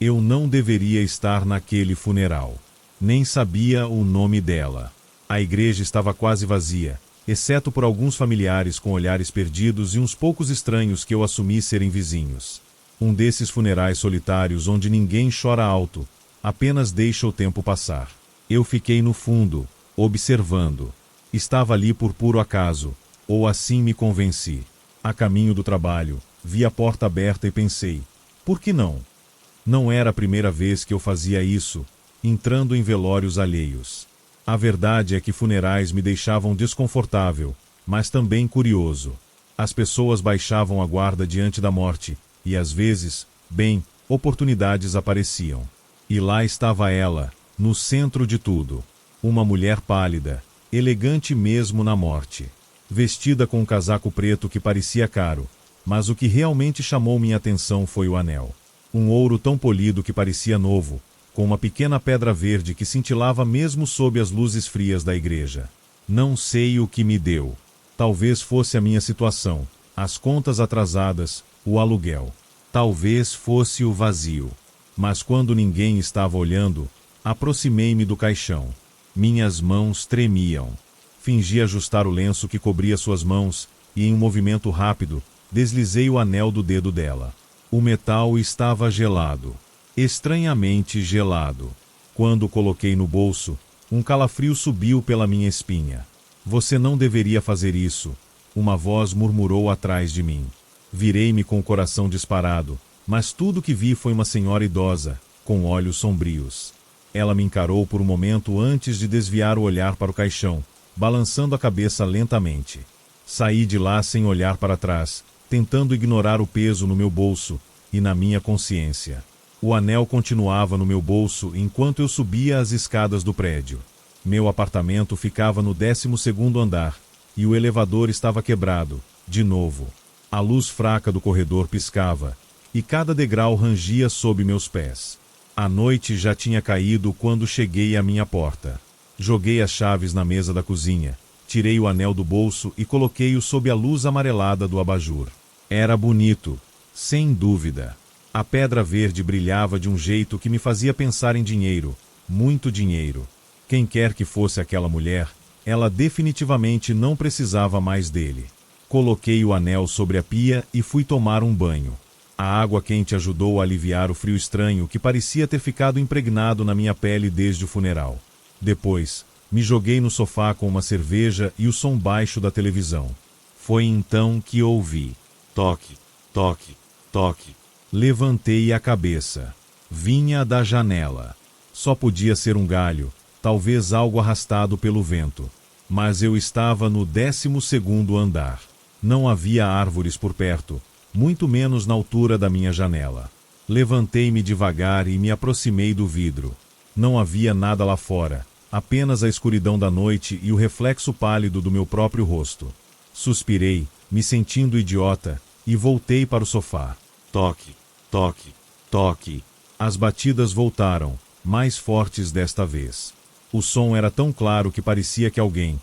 Eu não deveria estar naquele funeral. Nem sabia o nome dela. A igreja estava quase vazia, exceto por alguns familiares com olhares perdidos e uns poucos estranhos que eu assumi serem vizinhos. Um desses funerais solitários onde ninguém chora alto, apenas deixa o tempo passar. Eu fiquei no fundo, observando. Estava ali por puro acaso, ou assim me convenci. A caminho do trabalho, vi a porta aberta e pensei, por que não? Não era a primeira vez que eu fazia isso, entrando em velórios alheios. A verdade é que funerais me deixavam desconfortável, mas também curioso. As pessoas baixavam a guarda diante da morte, e às vezes, oportunidades apareciam. E lá estava ela, no centro de tudo. Uma mulher pálida, elegante mesmo na morte. Vestida com um casaco preto que parecia caro, mas o que realmente chamou minha atenção foi o anel. Um ouro tão polido que parecia novo, com uma pequena pedra verde que cintilava mesmo sob as luzes frias da igreja. Não sei o que me deu. Talvez fosse a minha situação, as contas atrasadas, o aluguel. Talvez fosse o vazio. Mas quando ninguém estava olhando, aproximei-me do caixão. Minhas mãos tremiam. Fingi ajustar o lenço que cobria suas mãos, e em um movimento rápido, deslizei o anel do dedo dela. O metal estava gelado. Estranhamente gelado. Quando o coloquei no bolso, um calafrio subiu pela minha espinha. Você não deveria fazer isso, uma voz murmurou atrás de mim. Virei-me com o coração disparado, mas tudo que vi foi uma senhora idosa, com olhos sombrios. Ela me encarou por um momento antes de desviar o olhar para o caixão, balançando a cabeça lentamente. Saí de lá sem olhar para trás, tentando ignorar o peso no meu bolso e na minha consciência. O anel continuava no meu bolso enquanto eu subia as escadas do prédio. Meu apartamento ficava no 12º andar, e o elevador estava quebrado, de novo. A luz fraca do corredor piscava, e cada degrau rangia sob meus pés. A noite já tinha caído quando cheguei à minha porta. Joguei as chaves na mesa da cozinha, tirei o anel do bolso e coloquei-o sob a luz amarelada do abajur. Era bonito, sem dúvida. A pedra verde brilhava de um jeito que me fazia pensar em dinheiro, muito dinheiro. Quem quer que fosse aquela mulher, ela definitivamente não precisava mais dele. Coloquei o anel sobre a pia e fui tomar um banho. A água quente ajudou a aliviar o frio estranho que parecia ter ficado impregnado na minha pele desde o funeral. Depois, me joguei no sofá com uma cerveja e o som baixo da televisão. Foi então que ouvi. Toque, toque, toque. Levantei a cabeça. Vinha da janela. Só podia ser um galho, talvez algo arrastado pelo vento. Mas eu estava no 12º andar. Não havia árvores por perto, muito menos na altura da minha janela. Levantei-me devagar e me aproximei do vidro. Não havia nada lá fora, apenas a escuridão da noite e o reflexo pálido do meu próprio rosto. Suspirei, me sentindo idiota, e voltei para o sofá. Toque, toque, toque. As batidas voltaram, mais fortes desta vez. O som era tão claro que parecia que alguém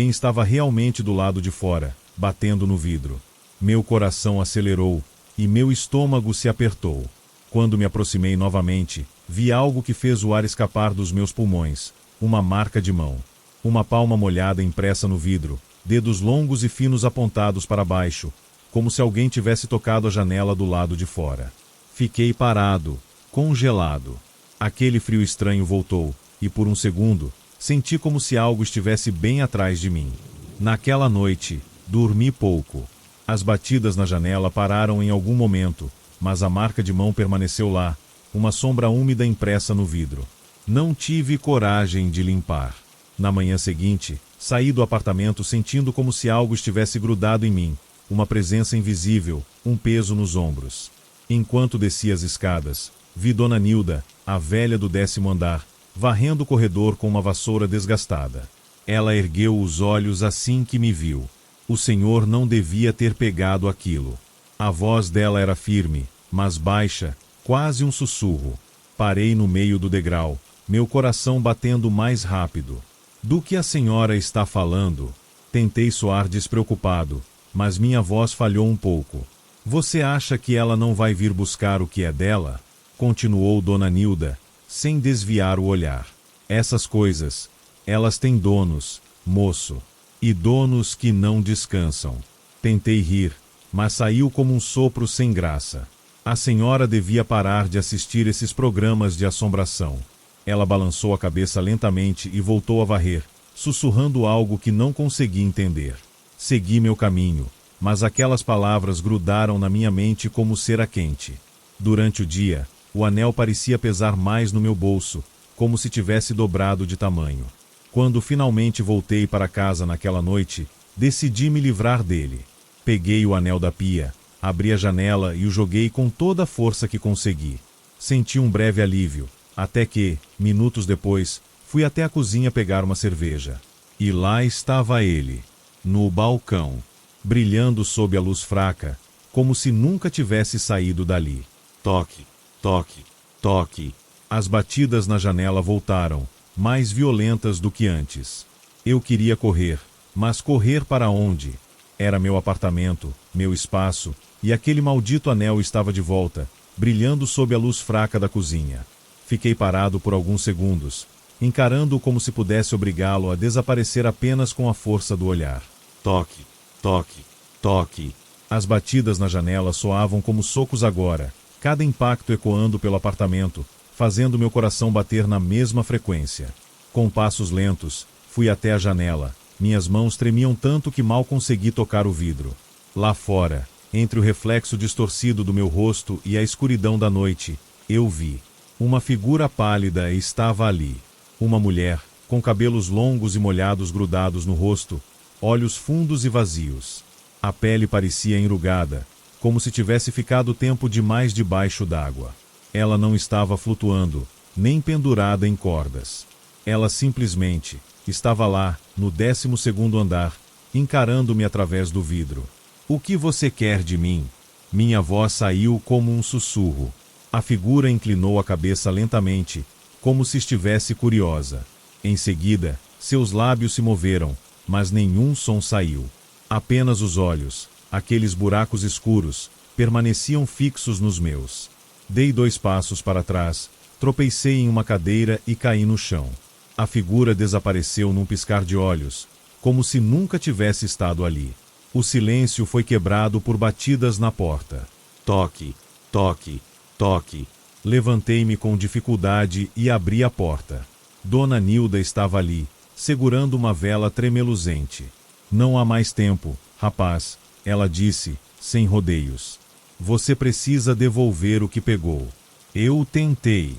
estava realmente do lado de fora, batendo no vidro. Meu coração acelerou, e meu estômago se apertou. Quando me aproximei novamente, vi algo que fez o ar escapar dos meus pulmões. Uma marca de mão. Uma palma molhada impressa no vidro, dedos longos e finos apontados para baixo, como se alguém tivesse tocado a janela do lado de fora. Fiquei parado, congelado. Aquele frio estranho voltou, e por um segundo, senti como se algo estivesse bem atrás de mim. Naquela noite, dormi pouco. As batidas na janela pararam em algum momento, mas a marca de mão permaneceu lá, uma sombra úmida impressa no vidro. Não tive coragem de limpar. Na manhã seguinte, saí do apartamento sentindo como se algo estivesse grudado em mim, uma presença invisível, um peso nos ombros. Enquanto descia as escadas, vi Dona Nilda, a velha do 10º andar, varrendo o corredor com uma vassoura desgastada. Ela ergueu os olhos assim que me viu. O senhor não devia ter pegado aquilo. A voz dela era firme, mas baixa, quase um sussurro. Parei no meio do degrau, meu coração batendo mais rápido. Do que a senhora está falando? Tentei soar despreocupado, mas minha voz falhou um pouco. Você acha que ela não vai vir buscar o que é dela? continuou Dona Nilda, sem desviar o olhar. Essas coisas, elas têm donos, moço. E donos que não descansam. Tentei rir, mas saiu como um sopro sem graça. A senhora devia parar de assistir esses programas de assombração. Ela balançou a cabeça lentamente e voltou a varrer, sussurrando algo que não consegui entender. Segui meu caminho, mas aquelas palavras grudaram na minha mente como cera quente. Durante o dia, o anel parecia pesar mais no meu bolso, como se tivesse dobrado de tamanho. Quando finalmente voltei para casa naquela noite, decidi me livrar dele. Peguei o anel da pia, abri a janela e o joguei com toda a força que consegui. Senti um breve alívio, até que, minutos depois, fui até a cozinha pegar uma cerveja. E lá estava ele, no balcão, brilhando sob a luz fraca, como se nunca tivesse saído dali. Toque, toque, toque. As batidas na janela voltaram, mais violentas do que antes. Eu queria correr, mas correr para onde? Era meu apartamento, meu espaço, e aquele maldito anel estava de volta, brilhando sob a luz fraca da cozinha. Fiquei parado por alguns segundos, encarando-o como se pudesse obrigá-lo a desaparecer apenas com a força do olhar. Toque, toque, toque. As batidas na janela soavam como socos agora, cada impacto ecoando pelo apartamento, fazendo meu coração bater na mesma frequência. Com passos lentos, fui até a janela. Minhas mãos tremiam tanto que mal consegui tocar o vidro. Lá fora, entre o reflexo distorcido do meu rosto e a escuridão da noite, eu vi. Uma figura pálida estava ali. Uma mulher, com cabelos longos e molhados grudados no rosto, olhos fundos e vazios. A pele parecia enrugada, como se tivesse ficado tempo demais debaixo d'água. Ela não estava flutuando, nem pendurada em cordas. Ela simplesmente estava lá, no 12º andar, encarando-me através do vidro. O que você quer de mim? Minha voz saiu como um sussurro. A figura inclinou a cabeça lentamente, como se estivesse curiosa. Em seguida, seus lábios se moveram, mas nenhum som saiu. Apenas os olhos, aqueles buracos escuros, permaneciam fixos nos meus. Dei 2 passos para trás, tropecei em uma cadeira e caí no chão. A figura desapareceu num piscar de olhos, como se nunca tivesse estado ali. O silêncio foi quebrado por batidas na porta. Toque, toque, toque. Levantei-me com dificuldade e abri a porta. Dona Nilda estava ali, segurando uma vela tremeluzente. Não há mais tempo, rapaz, ela disse, sem rodeios. Você precisa devolver o que pegou. Eu tentei.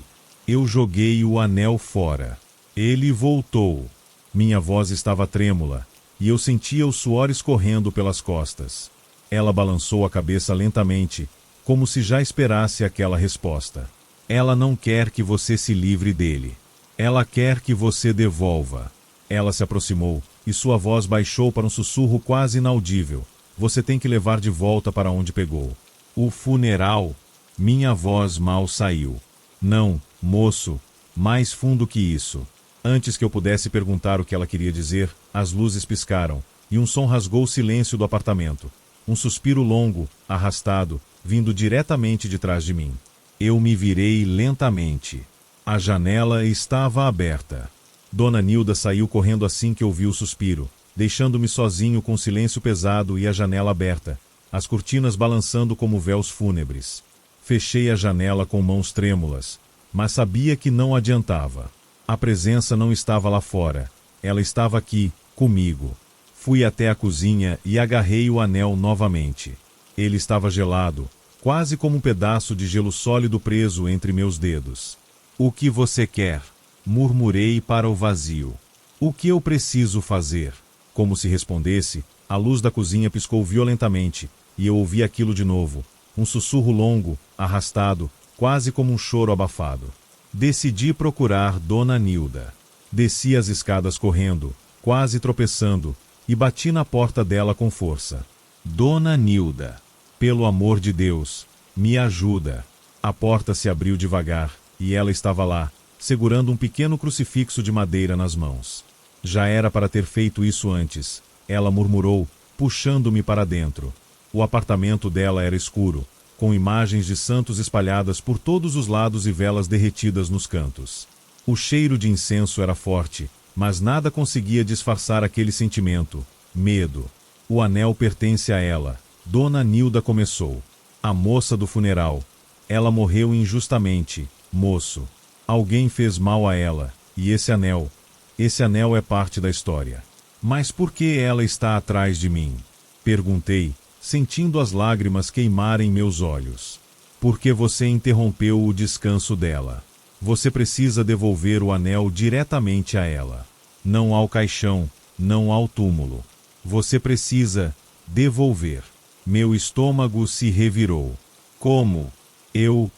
Eu joguei o anel fora. Ele voltou. Minha voz estava trêmula, e eu sentia o suor escorrendo pelas costas. Ela balançou a cabeça lentamente, como se já esperasse aquela resposta. Ela não quer que você se livre dele. Ela quer que você devolva. Ela se aproximou, e sua voz baixou para um sussurro quase inaudível. Você tem que levar de volta para onde pegou. O funeral? Minha voz mal saiu. Não, moço, mais fundo que isso. Antes que eu pudesse perguntar o que ela queria dizer, as luzes piscaram, e um som rasgou o silêncio do apartamento. Um suspiro longo, arrastado, vindo diretamente de trás de mim. Eu me virei lentamente. A janela estava aberta. Dona Nilda saiu correndo assim que ouviu o suspiro, deixando-me sozinho com o silêncio pesado e a janela aberta, as cortinas balançando como véus fúnebres. Fechei a janela com mãos trêmulas, mas sabia que não adiantava. A presença não estava lá fora, ela estava aqui, comigo. Fui até a cozinha e agarrei o anel novamente. Ele estava gelado, quase como um pedaço de gelo sólido preso entre meus dedos. O que você quer? Murmurei para o vazio. O que eu preciso fazer? Como se respondesse, a luz da cozinha piscou violentamente, e eu ouvi aquilo de novo. Um sussurro longo, arrastado, quase como um choro abafado. Decidi procurar Dona Nilda. Desci as escadas correndo, quase tropeçando, e bati na porta dela com força. Dona Nilda, pelo amor de Deus, me ajuda. A porta se abriu devagar, e ela estava lá, segurando um pequeno crucifixo de madeira nas mãos. Já era para ter feito isso antes, ela murmurou, puxando-me para dentro. O apartamento dela era escuro, com imagens de santos espalhadas por todos os lados e velas derretidas nos cantos. O cheiro de incenso era forte, mas nada conseguia disfarçar aquele sentimento: medo. O anel pertence a ela. Dona Nilda começou. A moça do funeral. Ela morreu injustamente, moço. Alguém fez mal a ela, e esse anel é parte da história. Mas por que ela está atrás de mim? Perguntei, sentindo as lágrimas queimarem meus olhos. Porque você interrompeu o descanso dela. Você precisa devolver o anel diretamente a ela. Não ao caixão, não ao túmulo. Você precisa devolver. Meu estômago se revirou. Como? Eu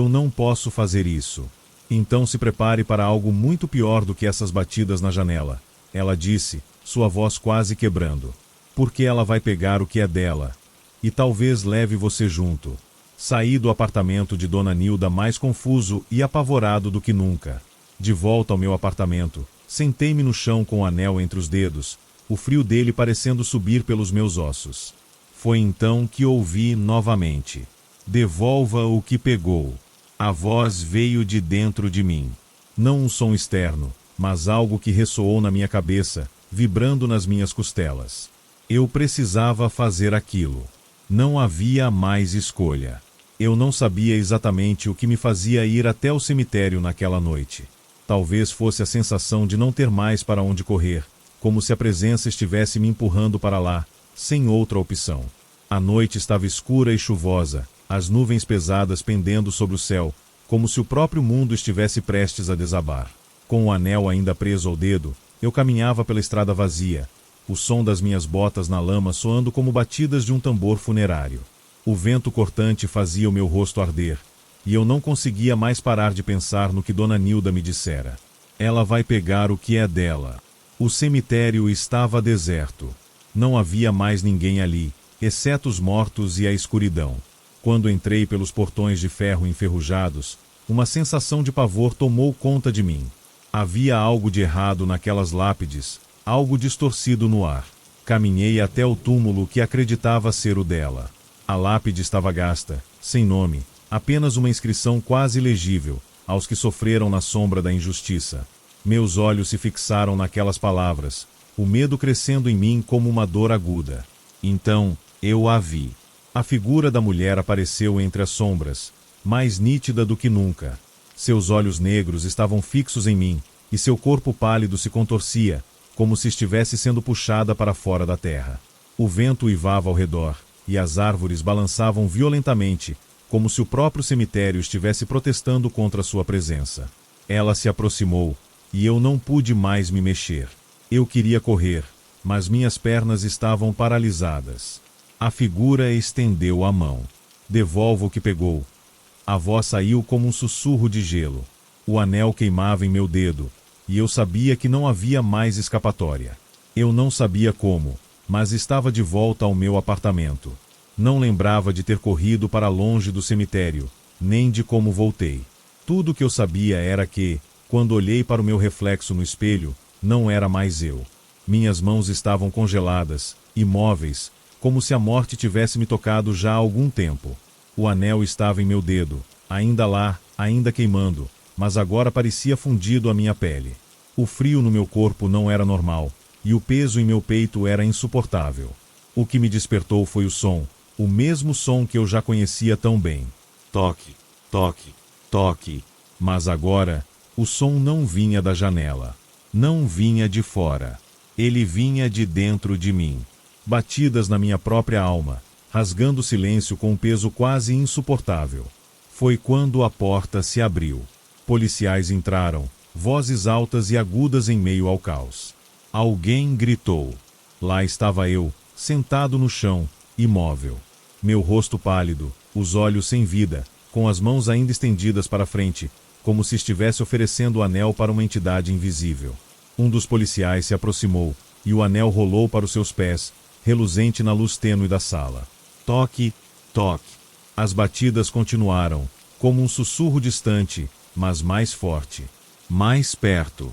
não posso fazer isso. Então se prepare para algo muito pior do que essas batidas na janela. Ela disse, sua voz quase quebrando. Porque ela vai pegar o que é dela. E talvez leve você junto. Saí do apartamento de Dona Nilda mais confuso e apavorado do que nunca. De volta ao meu apartamento, sentei-me no chão com o anel entre os dedos, o frio dele parecendo subir pelos meus ossos. Foi então que ouvi novamente. Devolva o que pegou. A voz veio de dentro de mim. Não um som externo, mas algo que ressoou na minha cabeça, vibrando nas minhas costelas. Eu precisava fazer aquilo. Não havia mais escolha. Eu não sabia exatamente o que me fazia ir até o cemitério naquela noite. Talvez fosse a sensação de não ter mais para onde correr, como se a presença estivesse me empurrando para lá, sem outra opção. A noite estava escura e chuvosa, as nuvens pesadas pendendo sobre o céu, como se o próprio mundo estivesse prestes a desabar. Com o anel ainda preso ao dedo, eu caminhava pela estrada vazia, o som das minhas botas na lama soando como batidas de um tambor funerário. O vento cortante fazia o meu rosto arder, e eu não conseguia mais parar de pensar no que Dona Nilda me dissera. Ela vai pegar o que é dela. O cemitério estava deserto. Não havia mais ninguém ali, exceto os mortos e a escuridão. Quando entrei pelos portões de ferro enferrujados, uma sensação de pavor tomou conta de mim. Havia algo de errado naquelas lápides, algo distorcido no ar. Caminhei até o túmulo que acreditava ser o dela. A lápide estava gasta, sem nome, apenas uma inscrição quase legível, aos que sofreram na sombra da injustiça. Meus olhos se fixaram naquelas palavras, o medo crescendo em mim como uma dor aguda. Então, eu a vi. A figura da mulher apareceu entre as sombras, mais nítida do que nunca. Seus olhos negros estavam fixos em mim, e seu corpo pálido se contorcia, como se estivesse sendo puxada para fora da terra. O vento uivava ao redor, e as árvores balançavam violentamente, como se o próprio cemitério estivesse protestando contra sua presença. Ela se aproximou, e eu não pude mais me mexer. Eu queria correr, mas minhas pernas estavam paralisadas. A figura estendeu a mão. Devolva o que pegou. A voz saiu como um sussurro de gelo. O anel queimava em meu dedo, e eu sabia que não havia mais escapatória. Eu não sabia como, mas estava de volta ao meu apartamento. Não lembrava de ter corrido para longe do cemitério, nem de como voltei. Tudo o que eu sabia era que, quando olhei para o meu reflexo no espelho, não era mais eu. Minhas mãos estavam congeladas, imóveis, como se a morte tivesse me tocado já há algum tempo. O anel estava em meu dedo, ainda lá, ainda queimando, mas agora parecia fundido à minha pele. O frio no meu corpo não era normal, e o peso em meu peito era insuportável. O que me despertou foi o som, o mesmo som que eu já conhecia tão bem. Toque, toque, toque. Mas agora, o som não vinha da janela. Não vinha de fora. Ele vinha de dentro de mim. Batidas na minha própria alma, rasgando o silêncio com um peso quase insuportável. Foi quando a porta se abriu. Policiais entraram, vozes altas e agudas em meio ao caos. Alguém gritou. Lá estava eu, sentado no chão, imóvel. Meu rosto pálido, os olhos sem vida, com as mãos ainda estendidas para frente, como se estivesse oferecendo o anel para uma entidade invisível. Um dos policiais se aproximou, e o anel rolou para os seus pés, reluzente na luz tênue da sala. Toque, toque. As batidas continuaram, como um sussurro distante, mas mais forte. Mais perto.